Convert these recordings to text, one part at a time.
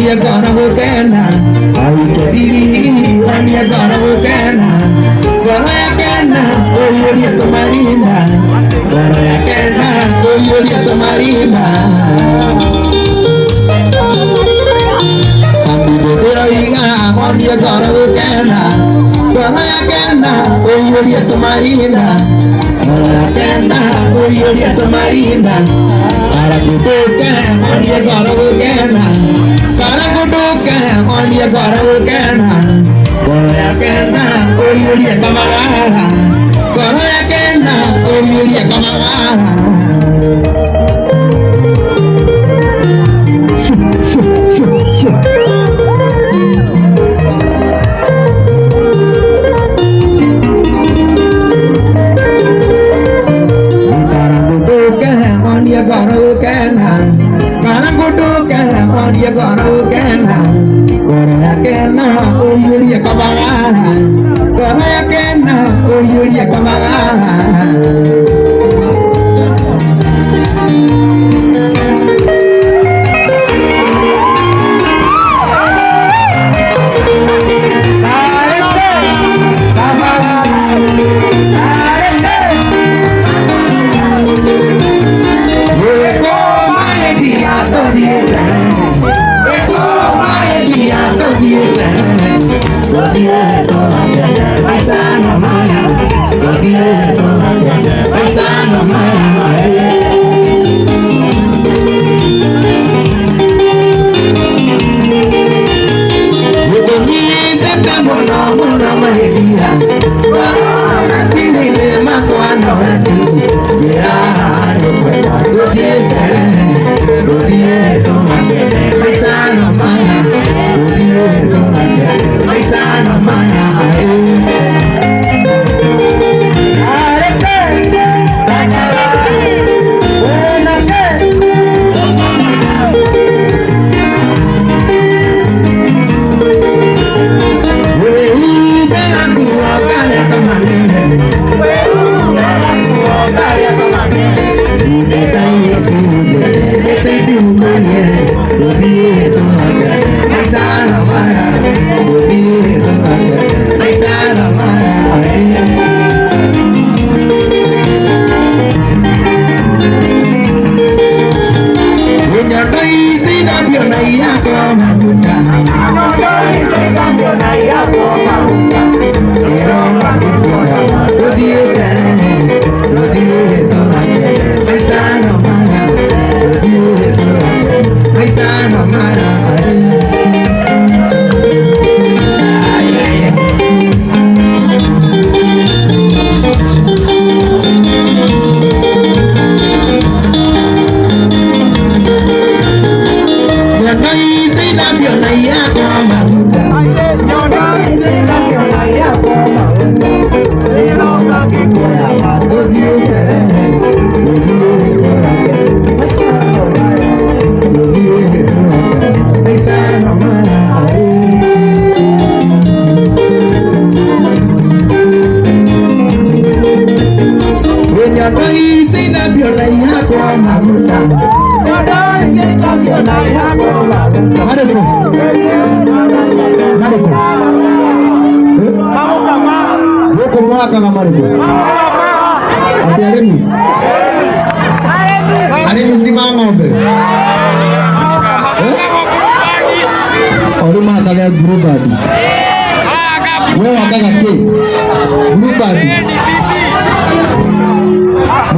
ondia gana gukena aikeriri ondia gana gukena gana yakena oyoria tomarinda gana yakena oyoria tomarinda sambi bedero iga ondia gana gukena gana yakena oyoria tomarinda gana yakena oyoria tomarinda Karakutuka ondia gana gukena Karakutuka ondia gana gukena gana yakena oyoria kamagara gana yakena oyoria kamagara ondia gana gukena Karakutuka ondia gana gukena gana yakena oyoria kamagara gana yakena oyoria kamagara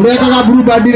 Mereka kabur badi